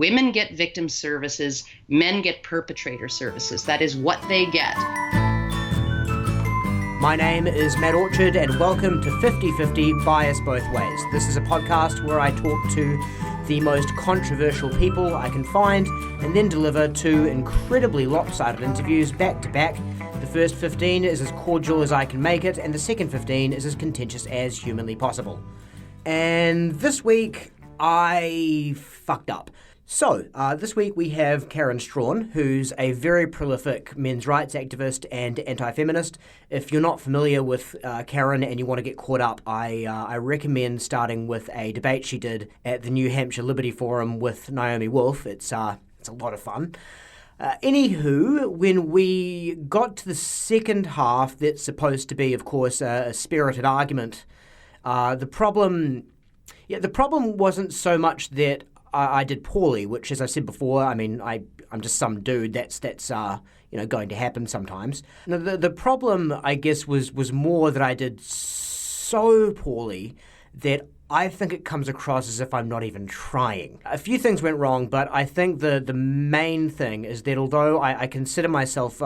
women get victim services, men get perpetrator services. That is what they get. My name is Matt Orchard, and welcome to 50-50 Bias Both Ways. This is a podcast where I talk to the most controversial people I can find and then deliver two incredibly lopsided interviews back to back. The first 15 is as cordial as I can make it, and the second 15 is as contentious as humanly possible. And this week, I fucked up. So, this week we have Karen Strawn, who's a very prolific men's rights activist and anti-feminist. If you're not familiar with Karen and you want to get caught up, I recommend starting with a debate she did at the New Hampshire Liberty Forum with Naomi Wolf. It's a lot of fun. Anywho, when we got to the second half, that's supposed to be, of course, a spirited argument, the problem wasn't so much that I did poorly, which, as I said before, I mean, I'm just some dude. That's going to happen sometimes. Now, the problem, I guess, was more that I did so poorly that I think it comes across as if I'm not even trying. A few things went wrong, but I think the main thing is that although I consider myself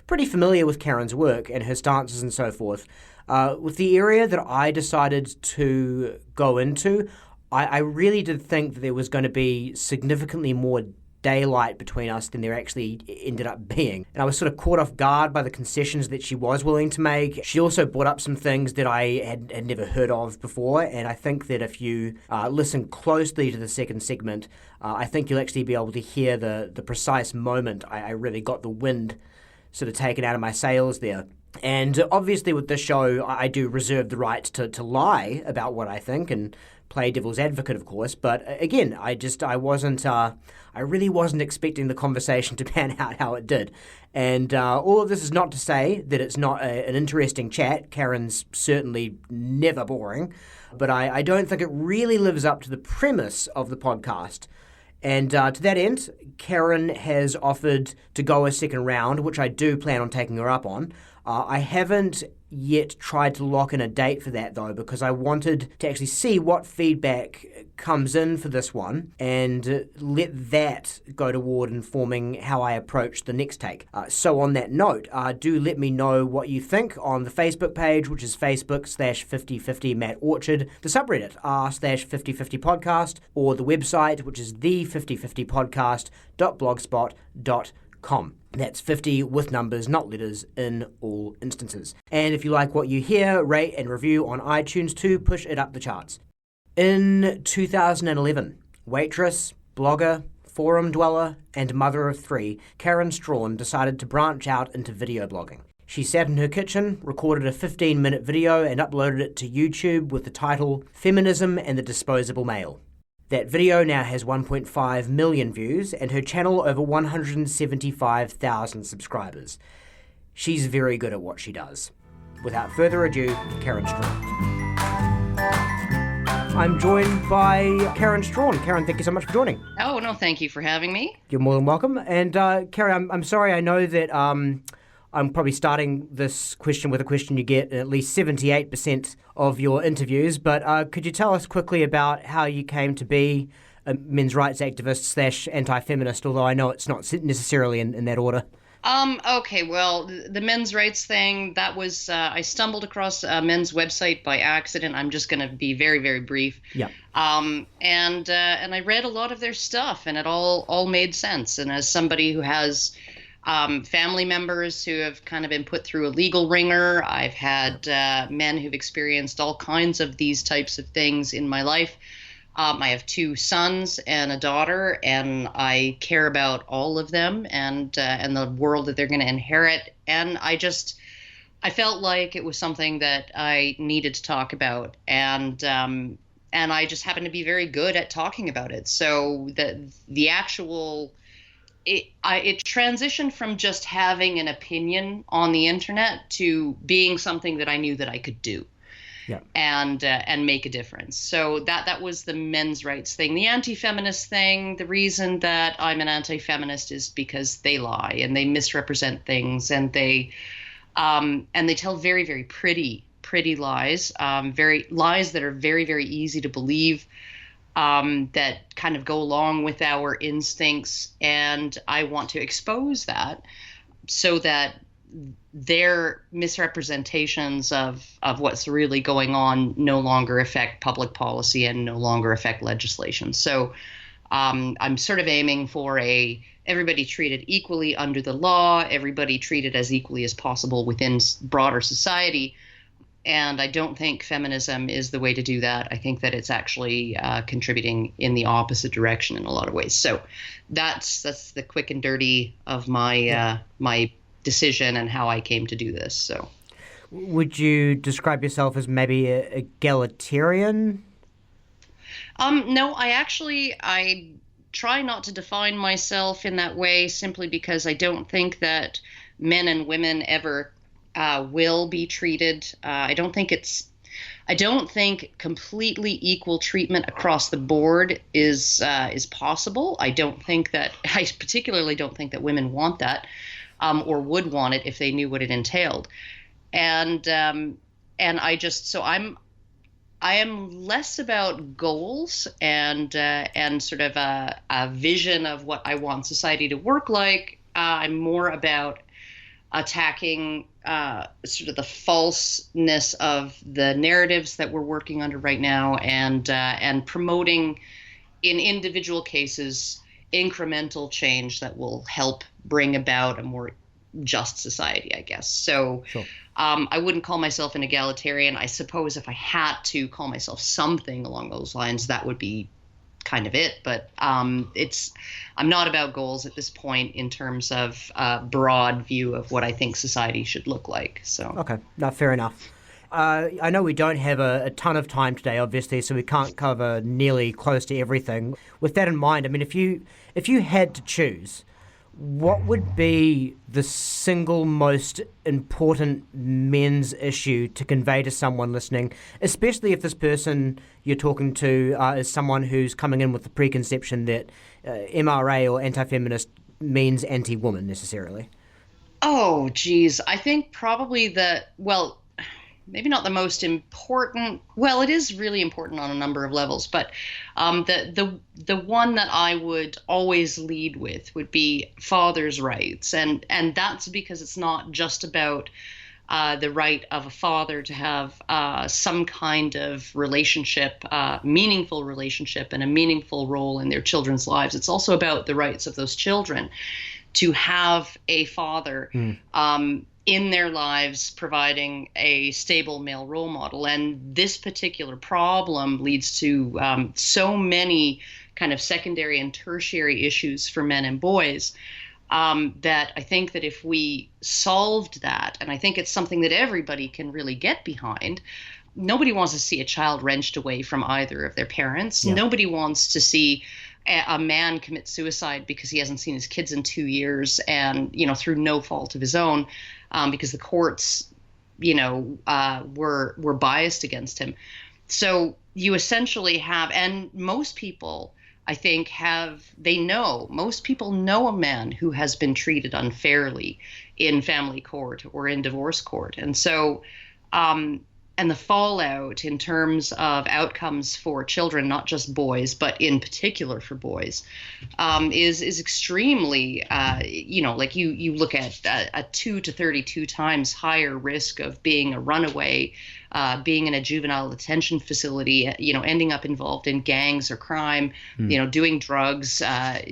pretty familiar with Karen's work and her stances and so forth, with the area that I decided to go into, I really did think that there was going to be significantly more daylight between us than there actually ended up being. And I was sort of caught off guard by the concessions that she was willing to make. She also brought up some things that I had never heard of before, and I think that if you listen closely to the second segment, I think you'll actually be able to hear the precise moment I really got the wind sort of taken out of my sails there. And obviously with this show, I do reserve the right to lie about what I think and play devil's advocate, of course, but again, I really wasn't expecting the conversation to pan out how it did. And all of this is not to say that it's not an interesting chat. Karen's certainly never boring, but I don't think it really lives up to the premise of the podcast. And to that end, Karen has offered to go a second round, which I do plan on taking her up on. I haven't yet tried to lock in a date for that, though, because I wanted to actually see what feedback comes in for this one and let that go toward informing how I approach the next take. So on that note, do let me know what you think on the Facebook page, which is Facebook/5050 Matt Orchard, the subreddit r/5050podcast, or the website, which is the5050podcast.blogspot.com. That's 50 with numbers, not letters, in all instances. And if you like what you hear, rate and review on iTunes to push it up the charts. In 2011, waitress, blogger, forum dweller, and mother of three, Karen Strawn decided to branch out into video blogging. She sat in her kitchen, recorded a 15-minute video, and uploaded it to YouTube with the title Feminism and the Disposable Male. That video now has 1.5 million views and her channel over 175,000 subscribers. She's very good at what she does. Without further ado, Karen Strawn. I'm joined by Karen Strawn. Karen, thank you so much for joining. Oh, no, thank you for having me. You're more than welcome. And Karen, I'm sorry, I know that I'm probably starting this question with a question you get in at least 78% of your interviews, but could you tell us quickly about how you came to be a men's rights activist / anti-feminist, although I know it's not necessarily in that order? Okay, well, the men's rights thing, that was, I stumbled across a men's website by accident. I'm just going to be very, very brief. Yeah. And I read a lot of their stuff, and it all made sense. And as somebody who has family members who have kind of been put through a legal ringer, I've had men who've experienced all kinds of these types of things in my life. I have two sons and a daughter, and I care about all of them and the world that they're going to inherit. And I felt like it was something that I needed to talk about, and I just happen to be very good at talking about it. So the actual it transitioned from just having an opinion on the internet to being something that I knew that I could do. Yeah. And make a difference. So that was the men's rights thing. The anti-feminist thing, the reason that I'm an anti-feminist is because they lie and they misrepresent things, and they tell very, very pretty lies, very lies that are very, very easy to believe. that kind of go along with our instincts. And I want to expose that so that their misrepresentations of what's really going on no longer affect public policy and no longer affect legislation. So I'm sort of aiming for everybody treated equally under the law, everybody treated as equally as possible within broader society. And I don't think feminism is the way to do that. I think that it's actually contributing in the opposite direction in a lot of ways. So that's the quick and dirty of my my decision and how I came to do this. So, would you describe yourself as maybe egalitarian? No, I try not to define myself in that way simply because I don't think that men and women ever will be treated. I don't think completely equal treatment across the board is possible. I particularly don't think that women want that, or would want it if they knew what it entailed. And I am less about goals and sort of a vision of what I want society to work like. I'm more about attacking sort of the falseness of the narratives that we're working under right now, and promoting in individual cases incremental change that will help bring about a more just society, I guess. So sure. I wouldn't call myself an egalitarian. I suppose if I had to call myself something along those lines, that would be kind of it. But I'm not about goals at this point in terms of a broad view of what I think society should look like. So okay, no, fair enough. I know we don't have a ton of time today, obviously, so we can't cover nearly close to everything. With that in mind, I mean, if you had to choose, what would be the single most important men's issue to convey to someone listening, especially if this person you're talking to is someone who's coming in with the preconception that MRA or anti-feminist means anti-woman necessarily? Oh, geez. I think probably maybe not the most important. Well, it is really important on a number of levels, but the one that I would always lead with would be fathers' rights, and that's because it's not just about the right of a father to have some kind of relationship, meaningful relationship, and a meaningful role in their children's lives. It's also about the rights of those children to have a father in their lives, providing a stable male role model. And this particular problem leads to so many kind of secondary and tertiary issues for men and boys that I think that if we solved that, and I think it's something that everybody can really get behind. Nobody wants to see a child wrenched away from either of their parents. Yeah. Nobody wants to see a man commit suicide because he hasn't seen his kids in 2 years, and through no fault of his own, because the courts were biased against him. So you essentially have, and most people I think most people know a man who has been treated unfairly in family court or in divorce court. And so and the fallout in terms of outcomes for children, not just boys, but in particular for boys, is extremely, like you look at a 2 to 32 times higher risk of being a runaway, being in a juvenile detention facility, ending up involved in gangs or crime, doing drugs,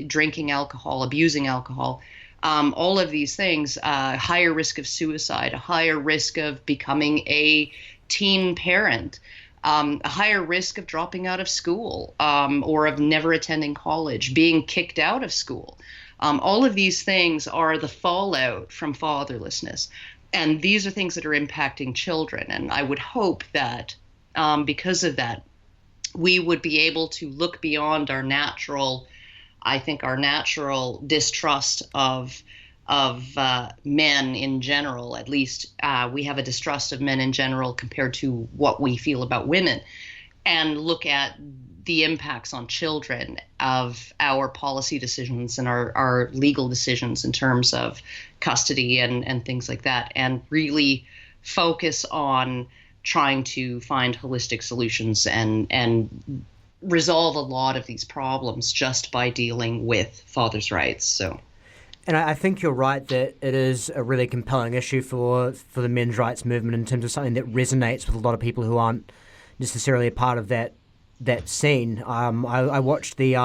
drinking alcohol, abusing alcohol. All of these things, higher risk of suicide, a higher risk of becoming a teen parent, a higher risk of dropping out of school, or of never attending college, being kicked out of school. All of these things are the fallout from fatherlessness. And these are things that are impacting children. And I would hope that because of that, we would be able to look beyond our natural distrust of men in general. At least we have a distrust of men in general compared to what we feel about women, and look at the impacts on children of our policy decisions and our legal decisions in terms of custody and things like that, and really focus on trying to find holistic solutions and resolve a lot of these problems just by dealing with fathers' rights. So. And I think you're right that it is a really compelling issue for the men's rights movement in terms of something that resonates with a lot of people who aren't necessarily a part of that scene. I watched the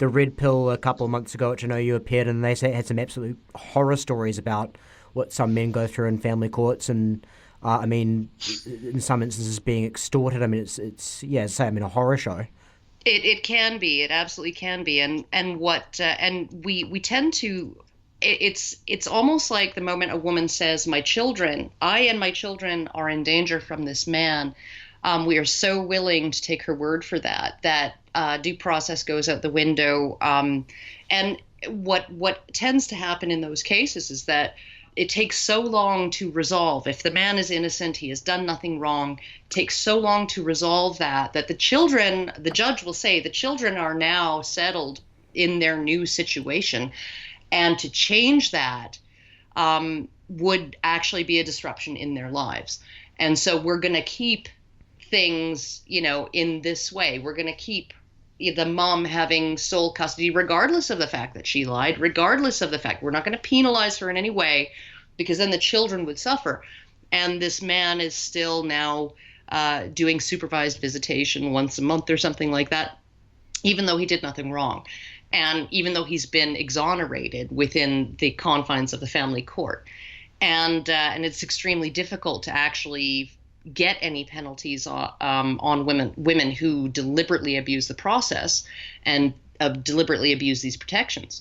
Red Pill a couple of months ago, which I know you appeared in, and they say it had some absolute horror stories about what some men go through in family courts, and I mean, in some instances being extorted. I mean, it's a horror show. It can be. It absolutely can be. And we tend to. It's almost like the moment a woman says, I and my children are in danger from this man. We are so willing to take her word for that due process goes out the window. And what tends to happen in those cases is that it takes so long to resolve. If the man is innocent, he has done nothing wrong, it takes so long to resolve that the judge will say the children are now settled in their new situation. And to change that would actually be a disruption in their lives. And so we're going to keep things, in this way. We're going to keep the mom having sole custody, regardless of the fact that she lied, regardless of the fact we're not going to penalize her in any way, because then the children would suffer. And this man is still now doing supervised visitation once a month or something like that, even though he did nothing wrong. And even though he's been exonerated within the confines of the family court. And it's extremely difficult to actually get any penalties on women who deliberately abuse the process and deliberately abuse these protections,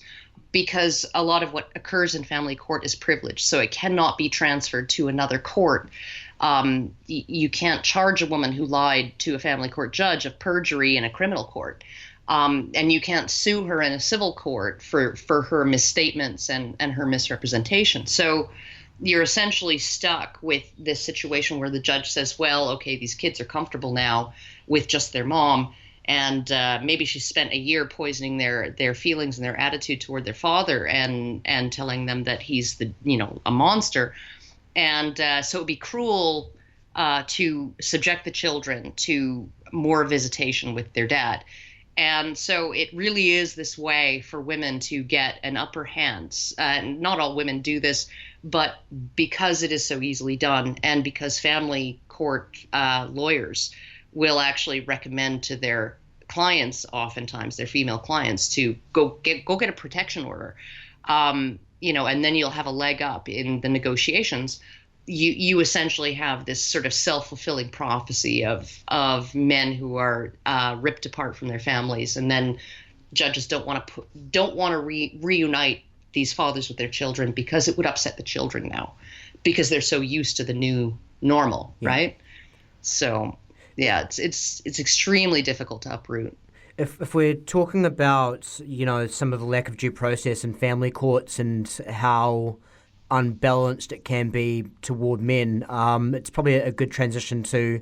because a lot of what occurs in family court is privileged, so it cannot be transferred to another court. You can't charge a woman who lied to a family court judge of perjury in a criminal court, and you can't sue her in a civil court for her misstatements and her misrepresentation. So you're essentially stuck with this situation where the judge says, well, okay, these kids are comfortable now with just their mom, and maybe she spent a year poisoning their feelings and their attitude toward their father and telling them that he's a monster. And so it would be cruel to subject the children to more visitation with their dad. And so it really is this way for women to get an upper hand. Not all women do this, but because it is so easily done, and because family court lawyers will actually recommend to their clients, oftentimes their female clients, to go get a protection order, and then you'll have a leg up in the negotiations. You essentially have this sort of self-fulfilling prophecy of men who are ripped apart from their families, and then judges don't want to reunite these fathers with their children because it would upset the children now, because they're so used to the new normal, right? So, yeah, it's extremely difficult to uproot. If we're talking about some of the lack of due process in family courts and how unbalanced it can be toward men, it's probably a good transition to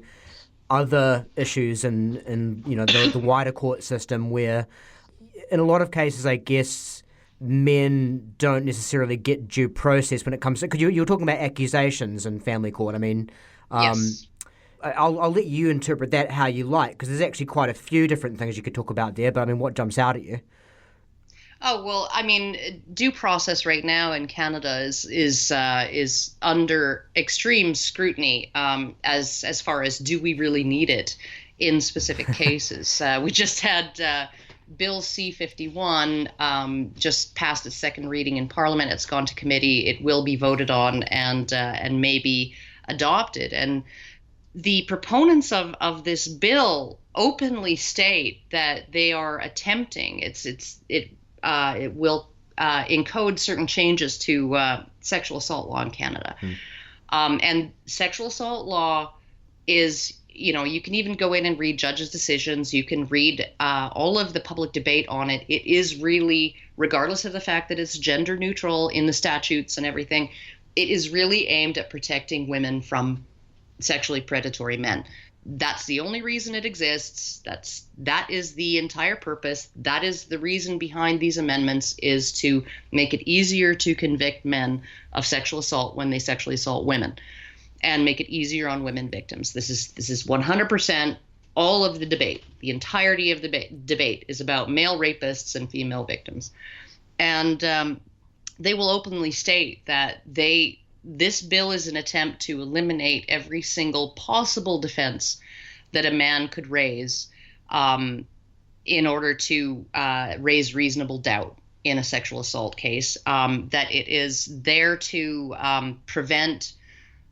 other issues in the wider court system, where in a lot of cases, I guess, men don't necessarily get due process when it comes to, because you're talking about accusations in family court. I mean, yes. I'll let you interpret that how you like, because there's actually quite a few different things you could talk about there, but I mean, what jumps out at you? Oh, well, I mean, due process right now in Canada is under extreme scrutiny as far as, do we really need it in specific cases. We just had Bill C-51 just passed its second reading in Parliament. It's gone to committee. It will be voted on and maybe adopted. And the proponents of this bill openly state that they are attempting. It will encode certain changes to sexual assault law in Canada. And sexual assault law is, you can even go in and read judges' decisions. You can read all of the public debate on it. It is really, regardless of the fact that it's gender neutral in the statutes and everything, it is really aimed at protecting women from sexually predatory men. That's the only reason it exists. That is the entire purpose. That is the reason behind these amendments, is to make it easier to convict men of sexual assault when they sexually assault women, and make it easier on women victims. This is 100% all of the debate, the entirety of the debate is about male rapists and female victims. And they will openly state that this bill is an attempt to eliminate every single possible defense that a man could raise in order to raise reasonable doubt in a sexual assault case, that it is there to prevent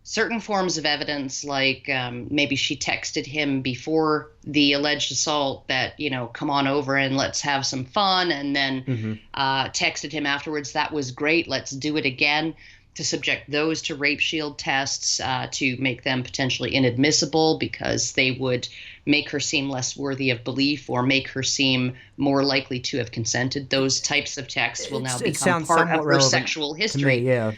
certain forms of evidence, like maybe she texted him before the alleged assault that, come on over and let's have some fun, and then texted him afterwards, that was great, let's do it again, to subject those to rape shield tests, to make them potentially inadmissible because they would make her seem less worthy of belief or make her seem more likely to have consented. Those types of texts will now become part of her sexual history. To me, yeah.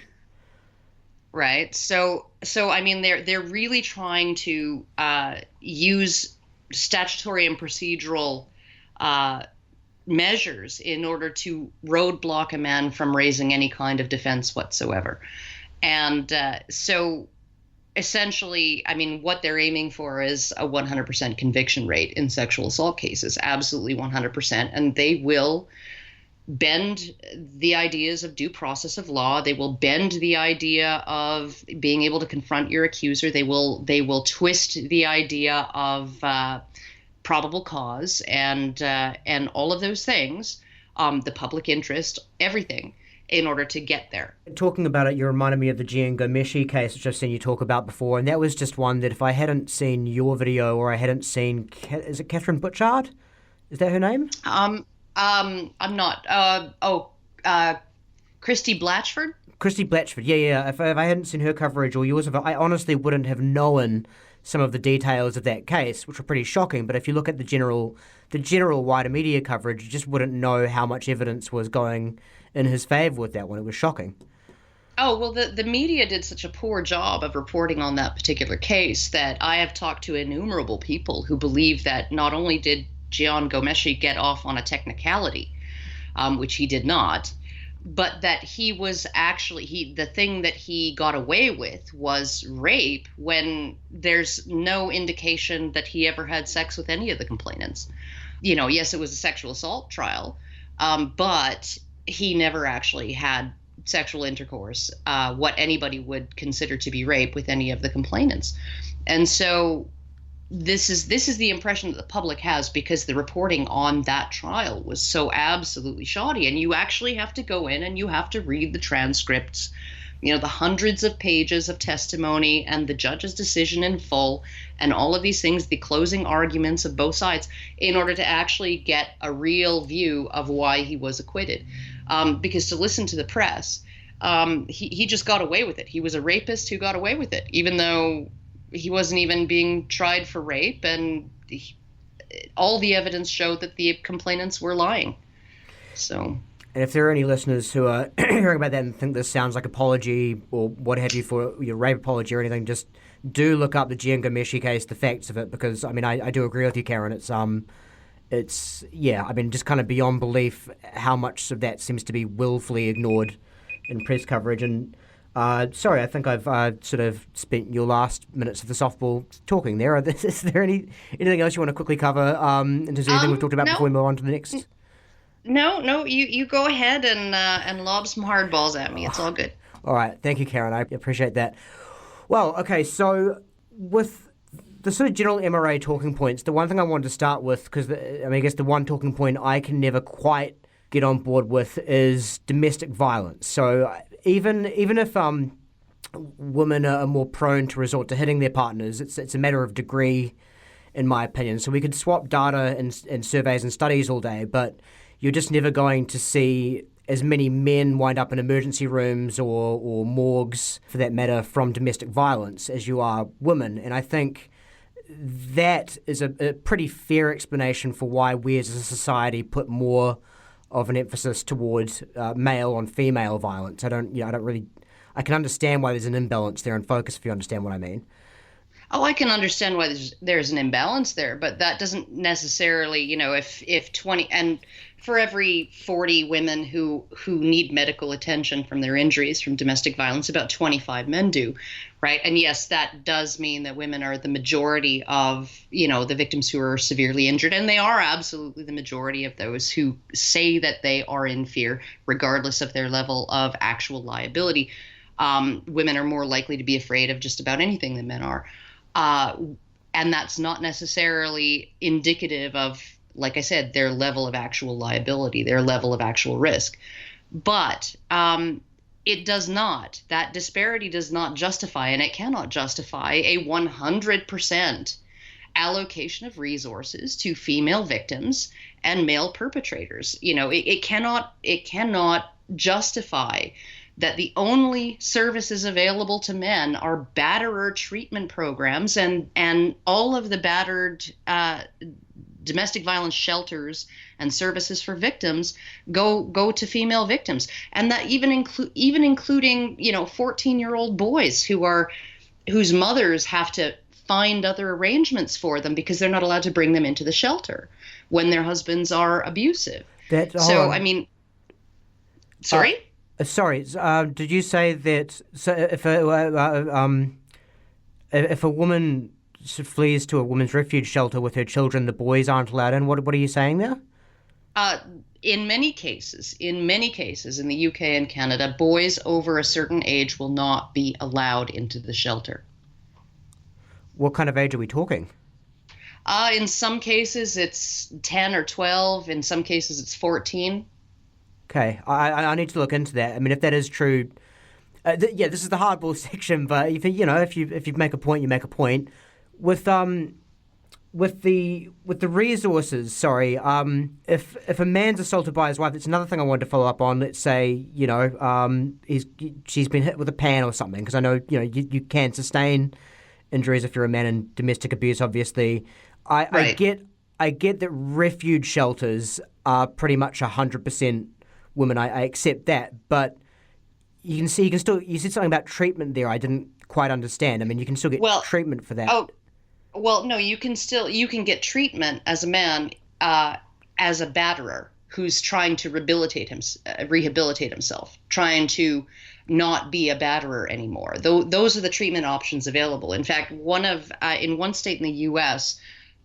Right. So I mean, they're really trying to use statutory and procedural measures in order to roadblock a man from raising any kind of defense whatsoever. And so essentially, I mean, what they're aiming for is a 100% conviction rate in sexual assault cases, absolutely 100%. And they will bend the ideas of due process of law. They will bend the idea of being able to confront your accuser. They will twist the idea of probable cause and all of those things, the public interest, everything, in order to get there. Talking about it, you reminded me of the Jian Ghomeshi case, which I've seen you talk about before, and that was just one that if I hadn't seen your video or I hadn't seen, is it Catherine Butchard? Is that her name? I'm not. Christy Blatchford? Christy Blatchford, yeah. If I hadn't seen her coverage or yours, I honestly wouldn't have known some of the details of that case, which were pretty shocking. But if you look at the general wider media coverage, you just wouldn't know how much evidence was going in his favour with that one. It was shocking. Oh, well, the media did such a poor job of reporting on that particular case that I have talked to innumerable people who believe that not only did Jian Ghomeshi get off on a technicality, which he did not, but that he was actually, the thing that he got away with was rape when there's no indication that he ever had sex with any of the complainants. Yes, it was a sexual assault trial, but he never actually had sexual intercourse, what anybody would consider to be rape, with any of the complainants. And so this is the impression that the public has because the reporting on that trial was so absolutely shoddy. And you actually have to go in and you have to read the transcripts, the hundreds of pages of testimony and the judge's decision in full and all of these things, the closing arguments of both sides, in order to actually get a real view of why he was acquitted. Because to listen to the press, he just got away with it. He was a rapist who got away with it, even though he wasn't even being tried for rape, and all the evidence showed that the complainants were lying. So, and if there are any listeners who are hearing about that and think this sounds like apology or what have you for your rape apology or anything, just do look up the Jian Ghomeshi case, the facts of it, because I mean I do agree with you, Karen. It's just kind of beyond belief how much of that seems to be willfully ignored in press coverage. And sorry, I think I've sort of spent your last minutes of the softball talking there. Is there anything else you want to quickly cover in terms of anything we've talked about before we move on to the next? No, you go ahead and lob some hardballs at me. It's all good. All right, thank you, Karen. I appreciate that. Well, okay, so with the sort of general MRA talking points, the one thing I wanted to start with, because I guess the one talking point I can never quite get on board with is domestic violence. So even if women are more prone to resort to hitting their partners, it's a matter of degree, in my opinion. So we could swap data and surveys and studies all day, but you're just never going to see as many men wind up in emergency rooms or morgues, for that matter, from domestic violence as you are women. And I think that is a pretty fair explanation for why we as a society put more of an emphasis towards male on female violence. I can understand why there's an imbalance there in focus, if you understand what I mean. Oh, I can understand why there's an imbalance there, but that doesn't necessarily, if 20, and for every 40 women who need medical attention from their injuries from domestic violence, about 25 men do, right? And yes, that does mean that women are the majority of, the victims who are severely injured, and they are absolutely the majority of those who say that they are in fear, regardless of their level of actual liability. Women are more likely to be afraid of just about anything than men are. And that's not necessarily indicative of, like I said, their level of actual liability, their level of actual risk. But it does not, that disparity does not justify, and it cannot justify, a 100% allocation of resources to female victims and male perpetrators. It cannot justify that the only services available to men are batterer treatment programs, and all of the battered domestic violence shelters and services for victims go to female victims, and that even including 14-year-old boys whose mothers have to find other arrangements for them because they're not allowed to bring them into the shelter when their husbands are abusive. I mean, sorry. Sorry, did you say that if a woman flees to a women's refuge shelter with her children, the boys aren't allowed in? What are you saying there? In many cases in the UK and Canada, boys over a certain age will not be allowed into the shelter. What kind of age are we talking? In some cases, it's 10 or 12. In some cases, it's 14. Okay, I need to look into that. I mean, if that is true, this is the hardball section. But if you make a point, you make a point. With the resources, sorry. If a man's assaulted by his wife, it's another thing I wanted to follow up on. Let's say she's been hit with a pan or something, because I know you can sustain injuries if you're a man in domestic abuse. Obviously, Right. I get that refuge shelters are pretty much 100% women. I accept that, but you said something about treatment there I didn't quite understand. I mean, you can still get treatment for that. Oh, well, no, you can get treatment as a man, as a batterer who's trying to rehabilitate himself, trying to not be a batterer anymore. Those are the treatment options available. In fact, in one state in the U.S.,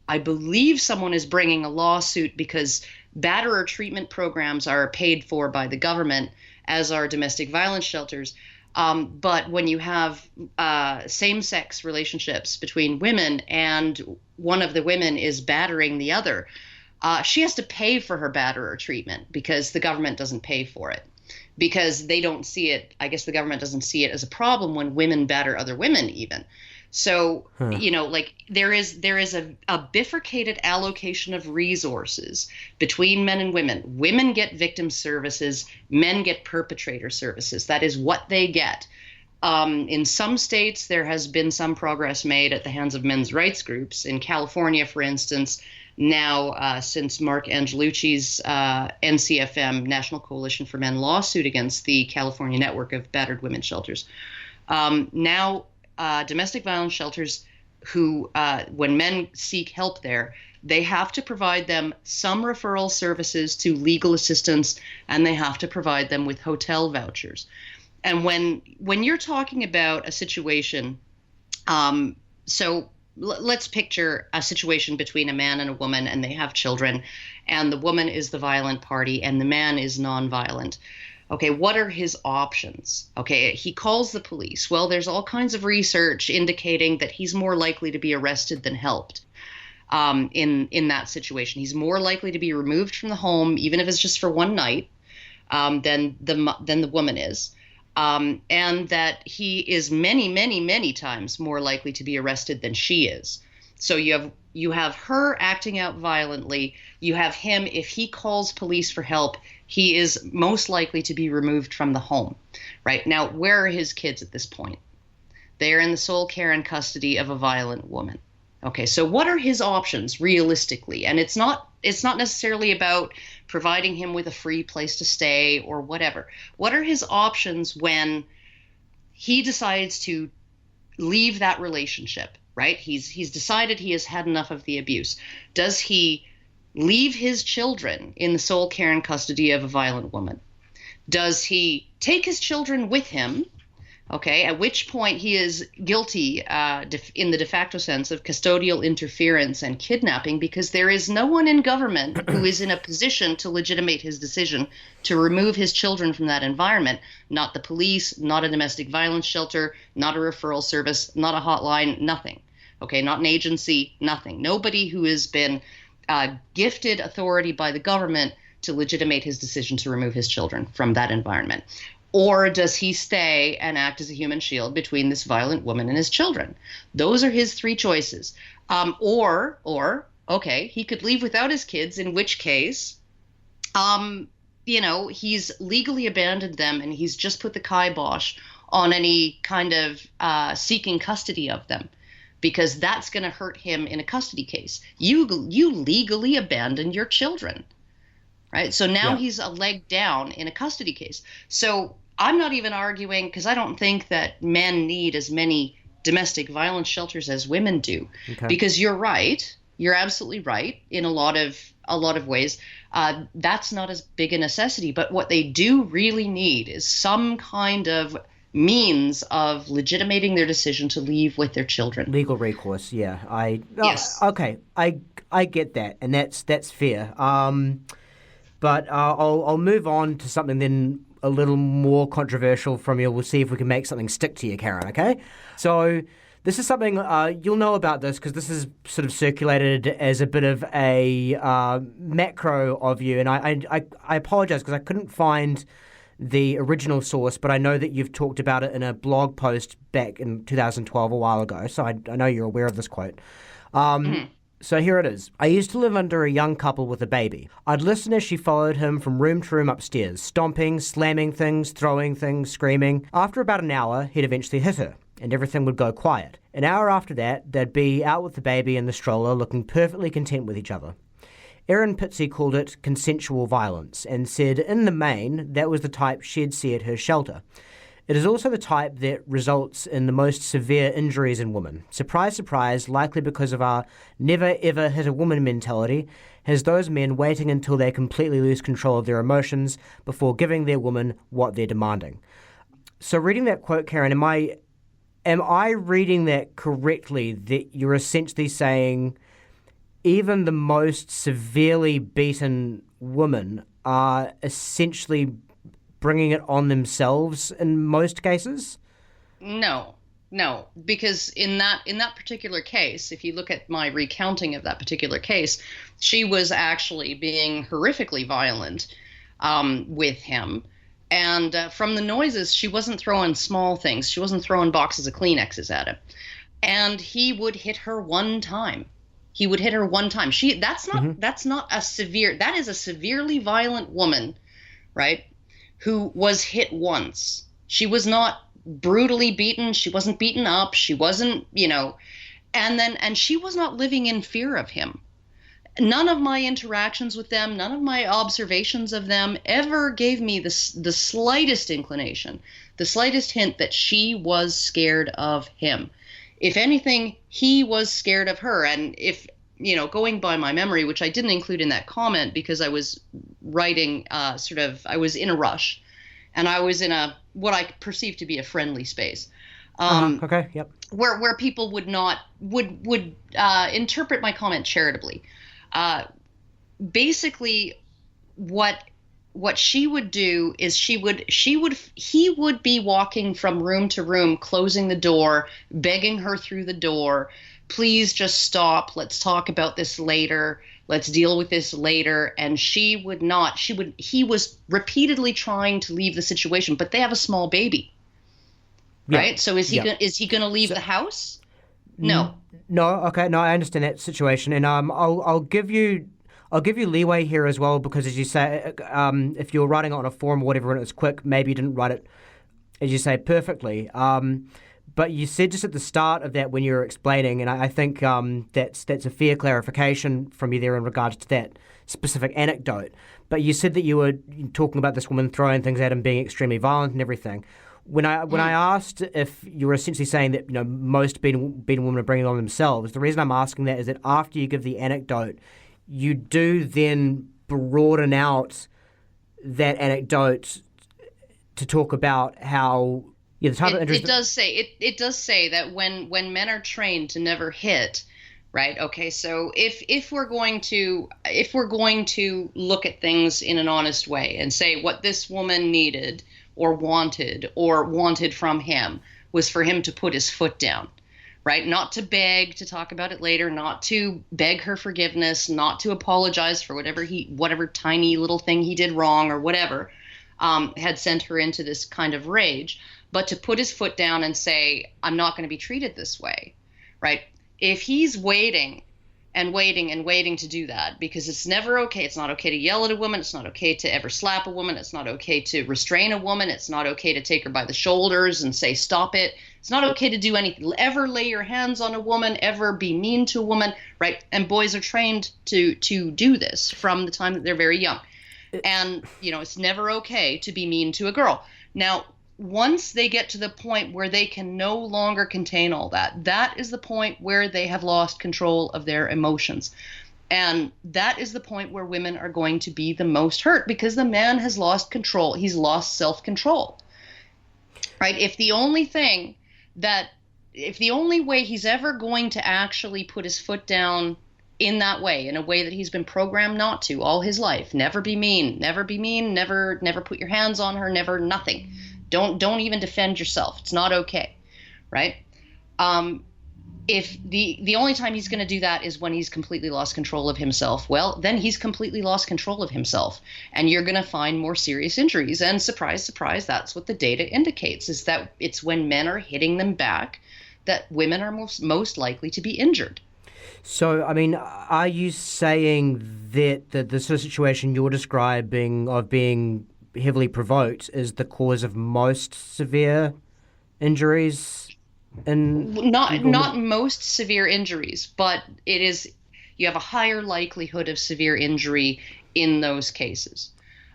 I believe someone is bringing a lawsuit because batterer treatment programs are paid for by the government, as are domestic violence shelters. But when you have same-sex relationships between women and one of the women is battering the other, she has to pay for her batterer treatment because the government doesn't pay for it. Because they don't see it, I guess the government doesn't see it as a problem when women batter other women even. So, there is a bifurcated allocation of resources between men and women. Women get victim services, men get perpetrator services. That is what they get. In some states, there has been some progress made at the hands of men's rights groups. In California, for instance, now since Mark Angelucci's NCFM, National Coalition for Men lawsuit against the California network of battered women's shelters, now domestic violence shelters who, when men seek help there, they have to provide them some referral services to legal assistance, and they have to provide them with hotel vouchers. And when you're talking about a situation, let's picture a situation between a man and a woman, and they have children, and the woman is the violent party and the man is nonviolent. Okay, what are his options? Okay, he calls the police. Well, there's all kinds of research indicating that he's more likely to be arrested than helped in that situation. He's more likely to be removed from the home, even if it's just for one night, than the woman is. And that he is many, many, many times more likely to be arrested than she is. So you have her acting out violently. You have him, if he calls police for help, he is most likely to be removed from the home. Right? Now, where are his kids at this point? They are in the sole care and custody of a violent woman. Okay, so what are his options realistically? And it's not necessarily about providing him with a free place to stay or whatever. What are his options when he decides to leave that relationship, right? He's decided he has had enough of the abuse. Does he leave his children in the sole care and custody of a violent woman? Does he take his children with him? Okay, at which point he is guilty in the de facto sense of custodial interference and kidnapping, because there is no one in government who is in a position to legitimate his decision to remove his children from that environment. Not the police, not a domestic violence shelter, not a referral service, not a hotline, nothing. Okay, not an agency, nothing. Nobody who has been gifted authority by the government to legitimate his decision to remove his children from that environment. Or does he stay and act as a human shield between this violent woman and his children? Those are his three choices. Or, okay, he could leave without his kids, in which case, he's legally abandoned them and he's just put the kibosh on any kind of seeking custody of them, because that's going to hurt him in a custody case. You legally abandoned your children, right? So now he's a leg down in a custody case. So I'm not even arguing, because I don't think that men need as many domestic violence shelters as women do. Okay. Because you're right, you're absolutely right in a lot of ways. That's not as big a necessity. But what they do really need is some kind of means of legitimating their decision to leave with their children. Legal recourse, yeah. Yes. Okay, I get that, and that's fair. But I'll move on to something then a little more controversial from you. We'll see if we can make something stick to you, Karen, okay? So this is something, you'll know about this because this is sort of circulated as a bit of a macro of you, and I apologize because I couldn't find the original source, but I know that you've talked about it in a blog post back in 2012, a while ago, so I know you're aware of this quote. So here it is. I used to live under a young couple with a baby. I'd listen as she followed him from room to room upstairs, stomping, slamming things, throwing things, screaming. After about an hour, he'd eventually hit her, and everything would go quiet. An hour after that, they'd be out with the baby in the stroller, looking perfectly content with each other. Erin Pitsey called it consensual violence, and said in the main, that was the type she'd see at her shelter. It is also the type that results in the most severe injuries in women. Surprise, surprise, likely because of our never ever hit a woman mentality, has those men waiting until they completely lose control of their emotions before giving their woman what they're demanding. So reading that quote, Karen, am I reading that correctly, that you're essentially saying even the most severely beaten women are essentially bringing it on themselves in most cases? No, because in that particular case, if you look at my recounting of that particular case, she was actually being horrifically violent with him. And from the noises, she wasn't throwing small things. She wasn't throwing boxes of Kleenexes at him. And he would hit her one time. That is a severely violent woman, right? Who was hit once. She was not brutally beaten. She wasn't beaten up. She wasn't, and she was not living in fear of him. None of my interactions with them, none of my observations of them ever gave me the slightest inclination, the slightest hint that she was scared of him. If anything, he was scared of her. And if, going by my memory, which I didn't include in that comment because I was writing I was in a rush, and I was in what I perceived to be a friendly space. Okay, yep. Where people would interpret my comment charitably. Basically, what she would do is he would be walking from room to room, closing the door, begging her through the door, please just stop. Let's talk about this later. Let's deal with this later. And she would not. He was repeatedly trying to leave the situation, but they have a small baby, right? So is he going to leave the house? No. No. Okay. No, I understand that situation, and I'll give you leeway here as well, because as you say, if you're writing on a forum or whatever and it's quick, maybe you didn't write it, as you say, perfectly. But you said just at the start of that when you were explaining, and I think that's a fair clarification from you there in regards to that specific anecdote. But you said that you were talking about this woman throwing things at him, being extremely violent and everything. When I asked if you were essentially saying that most beaten women are bringing it on themselves, the reason I'm asking that is that after you give the anecdote, you do then broaden out that anecdote to talk about how the type of interest. It does say that when men are trained to never hit, right? Okay, so if we're going to look at things in an honest way and say what this woman needed or wanted from him was for him to put his foot down, right? Not to beg to talk about it later, not to beg her forgiveness, not to apologize for whatever tiny little thing he did wrong or whatever had sent her into this kind of rage, but to put his foot down and say, I'm not going to be treated this way, right? If he's waiting and waiting and waiting to do that, because it's never okay. It's not okay to yell at a woman. It's not okay to ever slap a woman. It's not okay to restrain a woman. It's not okay to take her by the shoulders and say, stop it. It's not okay to do anything, ever lay your hands on a woman, ever be mean to a woman, right? And boys are trained to do this from the time that they're very young. And, it's never okay to be mean to a girl. Now, once they get to the point where they can no longer contain all that, that is the point where they have lost control of their emotions. And that is the point where women are going to be the most hurt, because the man has lost control. He's lost self-control, right? If the only way he's ever going to actually put his foot down in that way, in a way that he's been programmed not to all his life, never be mean, never put your hands on her, never, nothing. Don't even defend yourself. It's not okay, right? If the only time he's going to do that is when he's completely lost control of himself, well, then he's completely lost control of himself, and you're going to find more serious injuries. And surprise, surprise, that's what the data indicates, is that it's when men are hitting them back that women are most likely to be injured. So, I mean, are you saying that the sort of situation you're describing of being heavily provoked is the cause of most severe injuries? Not most severe injuries, but it is, you have a higher likelihood of severe injury in those cases.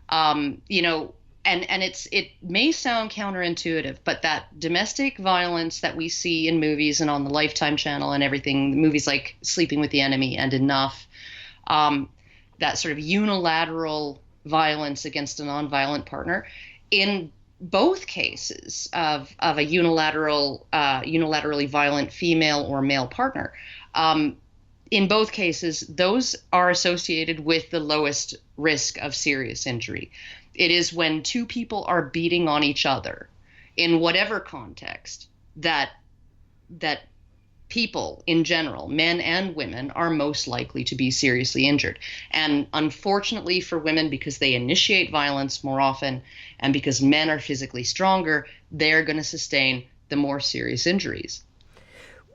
And it may sound counterintuitive, but that domestic violence that we see in movies and on the Lifetime channel and everything, movies like Sleeping with the Enemy and Enough, that sort of unilateral violence against a nonviolent partner, in both cases of a unilaterally violent female or male partner, in both cases, those are associated with the lowest risk of serious injury. It is when two people are beating on each other in whatever context that people in general, men and women, are most likely to be seriously injured. And unfortunately for women, because they initiate violence more often and because men are physically stronger, they're going to sustain the more serious injuries.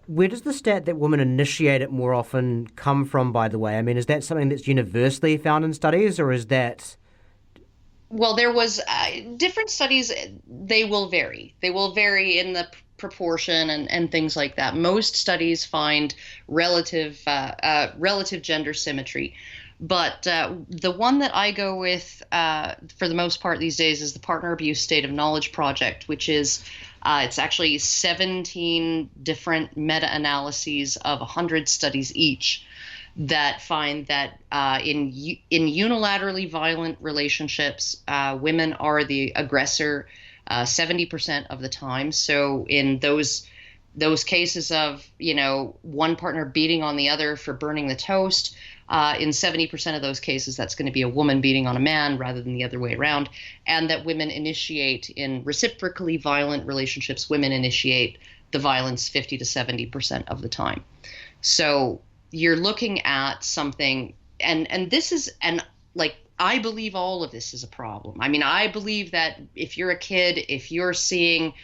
Where does the stat that women initiate it more often come from, by the way? I mean, is that something that's universally found in studies, or is that... Well, there was different studies. They will vary. They will vary in the proportion and things like that. Most studies find relative gender symmetry. But the one that I go with for the most part these days is the Partner Abuse State of Knowledge Project, which is it's actually 17 different meta-analyses of 100 studies each that find that in unilaterally violent relationships, women are the aggressor 70% of the time. So in those cases of, one partner beating on the other for burning the toast, in 70% of those cases, that's going to be a woman beating on a man rather than the other way around. And that women initiate in reciprocally violent relationships, women initiate the violence 50 to 70% of the time. So you're looking at something, and this is, and like, I believe all of this is a problem. I mean, I believe that if you're a kid, if you're seeing,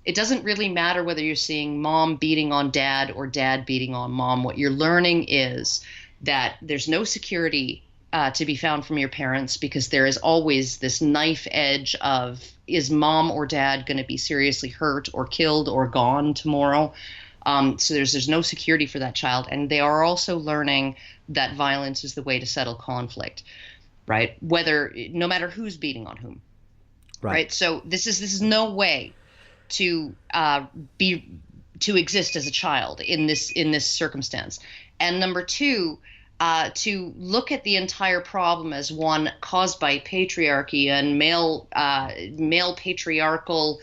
it doesn't really matter whether you're seeing mom beating on dad or dad beating on mom. What you're learning is that there's no security to be found from your parents, because there is always this knife edge of, is mom or dad going to be seriously hurt or killed or gone tomorrow? So there's no security for that child. And they are also learning that violence is the way to settle conflict, right? No matter who's beating on whom, right? So this is no way to exist as a child in this circumstance. And number two, to look at the entire problem as one caused by patriarchy and male patriarchal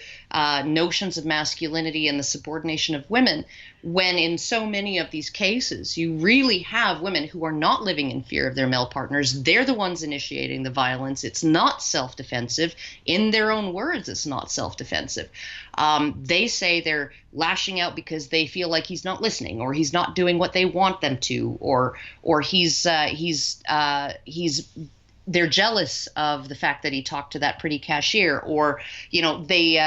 notions of masculinity and the subordination of women, when in so many of these cases you really have women who are not living in fear of their male partners. They're the ones initiating the violence. It's not self-defensive. In their own words, it's not self-defensive. They say they're lashing out because they feel like he's not listening, or he's not doing what they want them to, or they're jealous of the fact that he talked to that pretty cashier, or they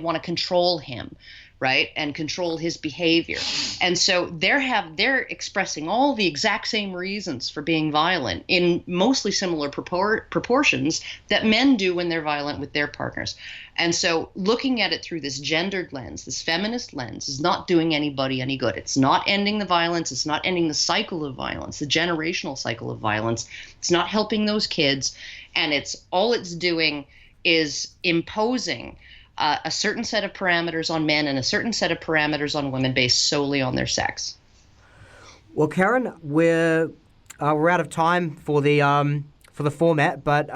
want to control him, right, and control his behavior. And so they're expressing all the exact same reasons for being violent in mostly similar proportions that men do when they're violent with their partners. And so looking at it through this gendered lens, this feminist lens, is not doing anybody any good. It's not ending the violence. It's not ending the cycle of violence, the generational cycle of violence. It's not helping those kids. And all it's doing is imposing a certain set of parameters on men and a certain set of parameters on women based solely on their sex. Well, Karen, we're out of time for the format, but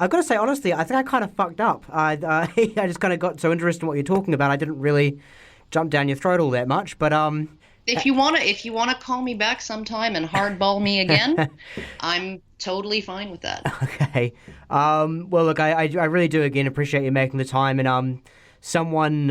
I've got to say honestly, I think I kind of fucked up. I just kind of got so interested in what you're talking about, I didn't really jump down your throat all that much. But if you wanna call me back sometime and hardball me again, I'm totally fine with that. Okay. Well, look, I really do again appreciate you making the time, and someone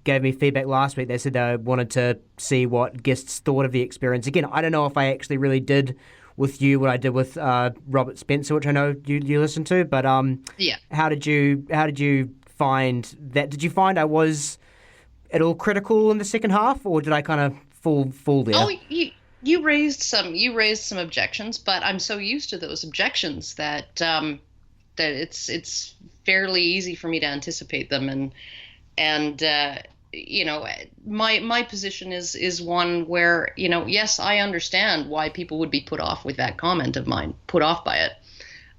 gave me feedback last week. They said they wanted to see what guests thought of the experience. Again, I don't know if I actually really did with you what I did with Robert Spencer, which I know you listened to, but yeah. How did you find that? Did you find I was at all critical in the second half, or did I kind of fall there? Oh, you raised some objections, but I'm so used to those objections that that it's fairly easy for me to anticipate them, and my position is one where, yes, I understand why people would be put off with that comment of mine, put off by it,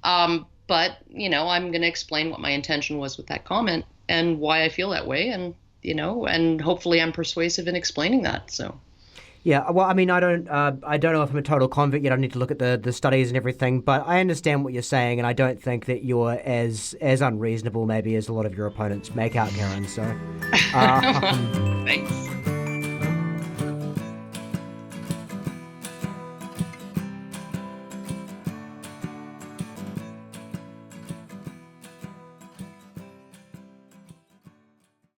but I'm going to explain what my intention was with that comment and why I feel that way, and and hopefully I'm persuasive in explaining that. So. Yeah, well, I mean, I don't know if I'm a total convert yet. I need to look at the studies and everything, but I understand what you're saying, and I don't think that you're as unreasonable maybe as a lot of your opponents make out, Karen. So, thanks.